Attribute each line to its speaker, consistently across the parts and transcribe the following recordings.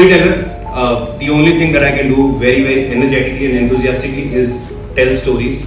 Speaker 1: storyteller. The only thing that I can do very, very energetically and enthusiastically is tell stories.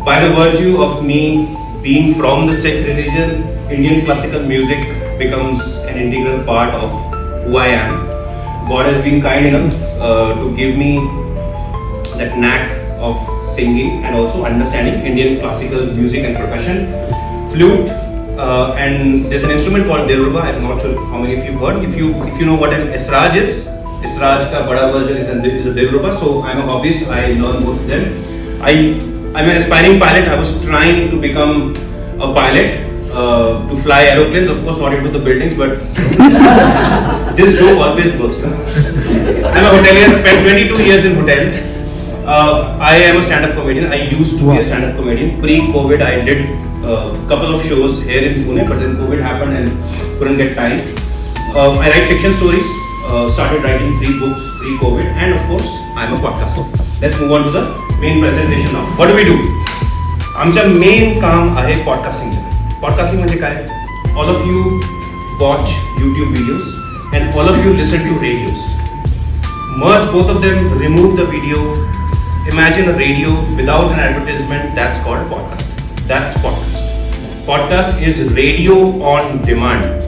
Speaker 1: By the virtue of me being from the Sikh religion, Indian classical music becomes an integral part of who I am. God has been kind enough to give me that knack of singing and also understanding Indian classical music and percussion, flute, and there's an instrument called Dilruba. I'm not sure how many of you heard. If you know what an Esraj is, Esraj ka bada version is a Dilruba. So I'm a hobbyist. I learn both of them. I'm an aspiring pilot. I was trying to become a pilot to fly aeroplanes. Of course, not into the buildings, but this joke always works. I'm a hotelier. Spent 22 years in hotels. I am a stand-up comedian. I used to be a stand-up comedian. Pre-COVID, I did a couple of shows here in Pune, but then COVID happened and couldn't get time. I write fiction stories. Started writing 3 books pre-COVID, and of course, I'm a podcaster. Let's move on to the main presentation now. What do we do? आमचा main काम आहे podcasting. Podcasting म्हणजे काय? All of you watch YouTube videos and all of you listen to radios. Merge both of them, remove the video. Imagine a radio without an advertisement. That's called a podcast. That's podcast. Podcast is radio on demand.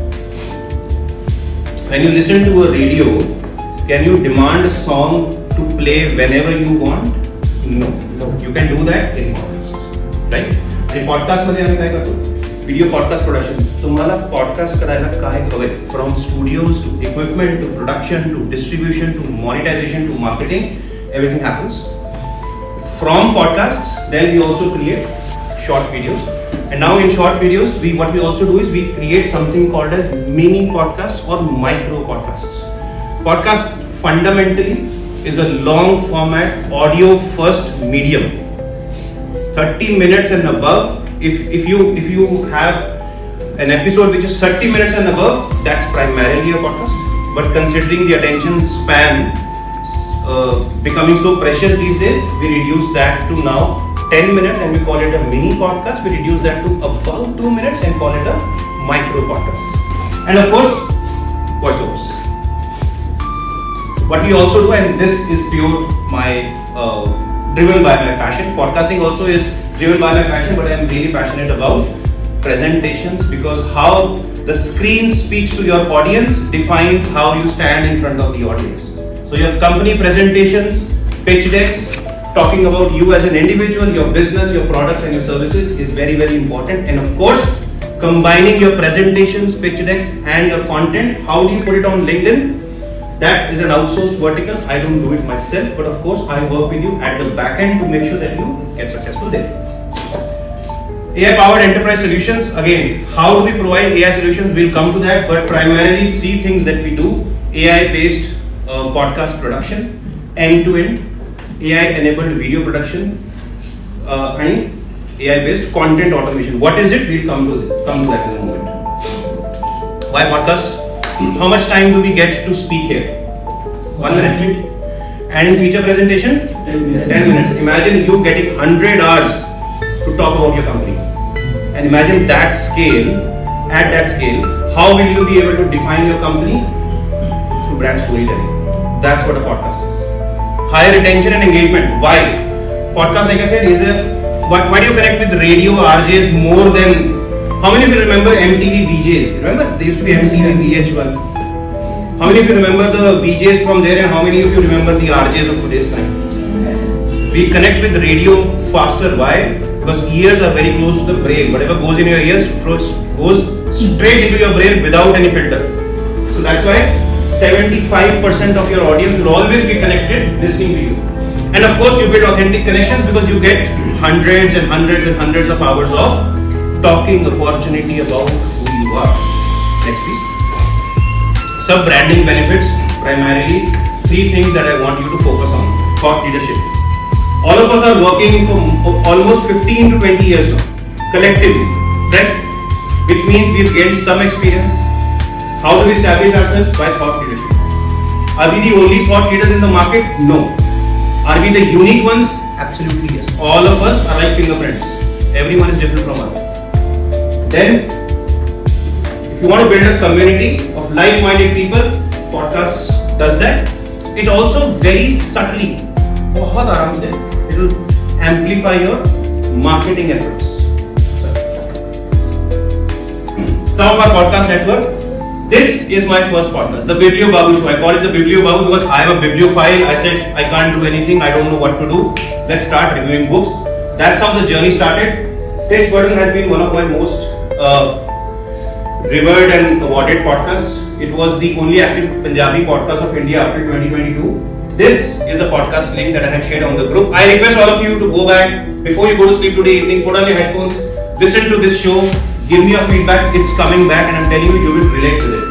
Speaker 1: When you listen to a radio, can you demand a song to play whenever you want? No. You can do that in podcasts, right? In podcast मध्ये आम्ही काय करतो? Video podcast production. तुम्हाला podcast करायला काय हवंय? From studios to equipment to production to distribution to monetization to marketing, everything happens. From podcasts, then we also create short videos. And now in short videos, what we also do is we create something called as mini podcasts or micro podcasts. Podcast fundamentally is a long format audio first medium. 30 minutes and above. If you have an episode which is 30 minutes and above, that's primarily a podcast. But considering the attention span becoming so precious these days, we reduce that to now 10 minutes and we call it a mini podcast. We reduce that to about 2 minutes and call it a micro podcast. And of course, voiceovers. What we also do, and this is pure driven by my passion. Podcasting also is driven by my passion, but I am really passionate about presentations because how the screen speaks to your audience defines how you stand in front of the audience. So your company presentations, pitch decks, talking about you as an individual, your business, your products and your services is very, very important. And of course, combining your presentations, pitch decks and your content, how do you put it on LinkedIn? That is an outsourced vertical. I don't do it myself, but of course I work with you at the back end to make sure that you get successful there. AI powered enterprise solutions. Again, how do we provide AI solutions? We'll come to that, but primarily 3 things that we do. AI based podcast production, end to end, AI enabled video production, and AI based content automation. What is it? We'll come to that in a moment. Why podcast? How much time do we get to speak here? 1 minute. And in feature presentation? 10 minutes. Imagine you getting 100 hours to talk about your company. And imagine that scale, at that scale, how will you be able to define your company? Through brand storytelling. That's what a podcast is. Higher retention and engagement. Why? Podcast, like I said, is why do you connect with radio RJs more than... How many of you remember MTV VJs? Remember? There used to be MTV VH1. How many of you remember the VJs from there and how many of you remember the RJs of today's time? We connect with radio faster. Why? Because ears are very close to the brain. Whatever goes in your ears goes straight into your brain without any filter. So that's why 75% of your audience will always be connected listening to you. And of course you build authentic connections because you get hundreds and hundreds and hundreds of hours of talking opportunity about who you are. Next please. Some branding benefits, primarily 3 things that I want you to focus on. Thought leadership. All of us are working for almost 15 to 20 years now, collectively, right? Which means we've gained some experience. How do we establish ourselves? By thought leadership. Are we the only thought leaders in the market? No. Are we the unique ones? Absolutely yes. All of us are like fingerprints. Everyone is different from us. Then, if you want to build a community of like-minded people, podcasts does that. It also very subtly, बहुत आराम से, it will amplify your marketing efforts. Some of our podcast network. This is my first podcast, the Biblio Babu Show. I call it the Biblio Babu because I am a bibliophile. I said I can't do anything. I don't know what to do. Let's start reviewing books. That's how the journey started. Tej Burden has been one of my most revered and awarded podcasts. It was the only active Punjabi podcast of India up till 2022. This is a podcast link that I had shared on the group. I request all of you to go back before you go to sleep today evening. Put on your headphones, listen to this show. Give me your feedback. It's coming back, and I'm telling you, you will relate to it.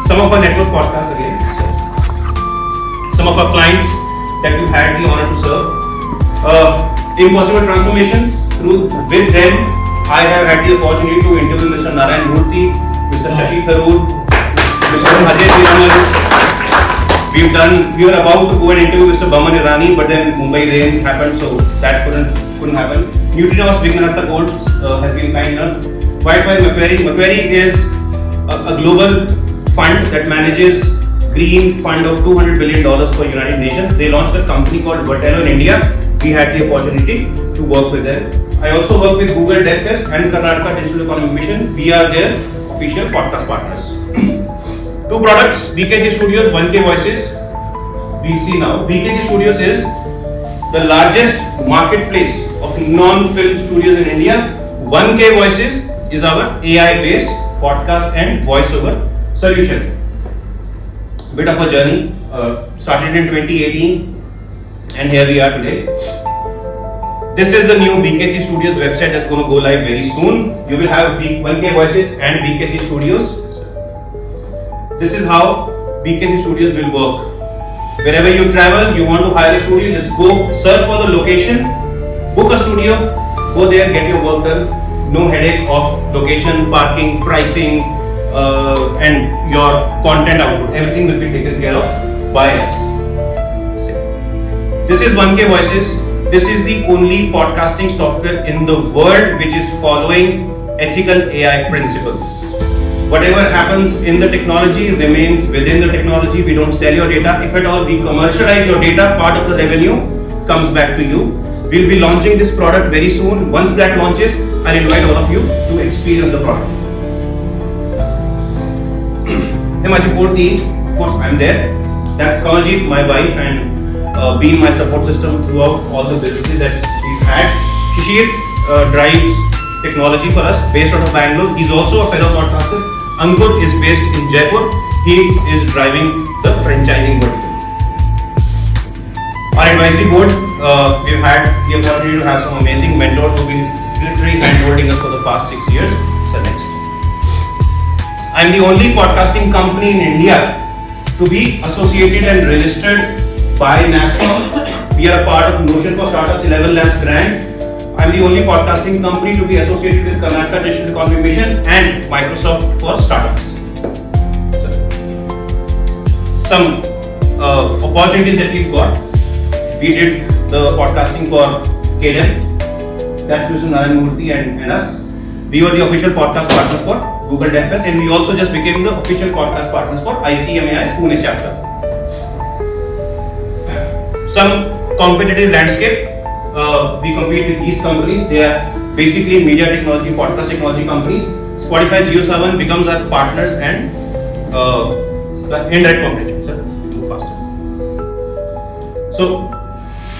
Speaker 1: Some of our network podcasts again. Some of our clients that you had the honor to serve. Impossible transformations. With them, I have had the opportunity to interview Mr. Narayan Murthy, Mr. Shashi Tharoor, Mr. Ajay Piramal. We were about to go and interview Mr. Baman Irani, but then Mumbai rains happened, so that couldn't happen. Nutrinos Vignaratha Gold has been kind enough. Whitefire Macquarie. Macquarie is a global fund that manages green fund of $200 billion for United Nations. They launched a company called Vertello in India. We had the opportunity to work with them. I also work with Google DevFest and Karnataka Digital Economy Mission. We are their official podcast partners. Two products, BKG Studios, 1K Voices. We'll see now. BKG Studios is the largest marketplace of non-film studios in India. 1K Voices is our AI-based podcast and voiceover solution. Bit of a journey. Started in 2018 and here we are today. This is the new BKG Studios website that's going to go live very soon. You will have 1K Voices and BKG Studios. This is how BKG Studios will work. Wherever you travel, you want to hire a studio, just go search for the location, book a studio, go there, get your work done. No headache of location, parking, pricing, and your content output. Everything will be taken care of by us. This is 1K Voices. This is the only podcasting software in the world which is following ethical AI principles. Whatever happens in the technology remains within the technology. We don't sell your data. If at all we commercialize your data, part of the revenue comes back to you. We'll be launching this product very soon. Once that launches, I invite all of you to experience the product. My support team, of course, I'm there. That's Kamaljeet, my wife, and been my support system throughout all the businesses that we've had. Shishir drives technology for us, based out of Bangalore. He's also a fellow podcaster. Ankur is based in Jaipur. He is driving the franchising vertical. Our advisory board, we've had the opportunity to have some amazing mentors who've been literally handholding us for the past 6 years. So next. I'm the only podcasting company in India to be associated and registered by NASCOM. We are a part of Notion for Startups 11 Labs grant. I'm the only podcasting company to be associated with Karnataka Digital Economy Mission and Microsoft for Startups. So, some opportunities that we've got. We did the podcasting for KDM. That's Mr. Narayan Murthy and us. We were the official podcast partners for Google DevFest, and we also just became the official podcast partners for ICMAI Pune chapter. Some competitive landscape. We compete with these companies. They are basically media technology, podcast technology companies. Spotify, JioSaavn becomes our partners and the indirect competition. Sir, move faster. So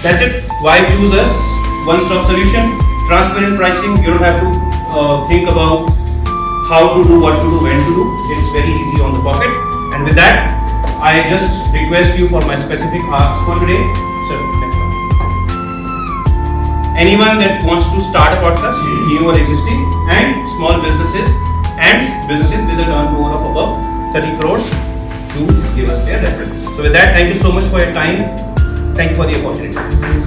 Speaker 1: that's it. Why choose us? One-stop solution, transparent pricing. You don't have to think about how to do, what to do, when to do. It's very easy on the pocket. And with that, I just request you for my specific asks for today. Sir, anyone that wants to start a podcast, new or existing, and small businesses with a turnover of above 30 crores to give us their reference. So with that, thank you so much for your time. Thank you for the opportunity.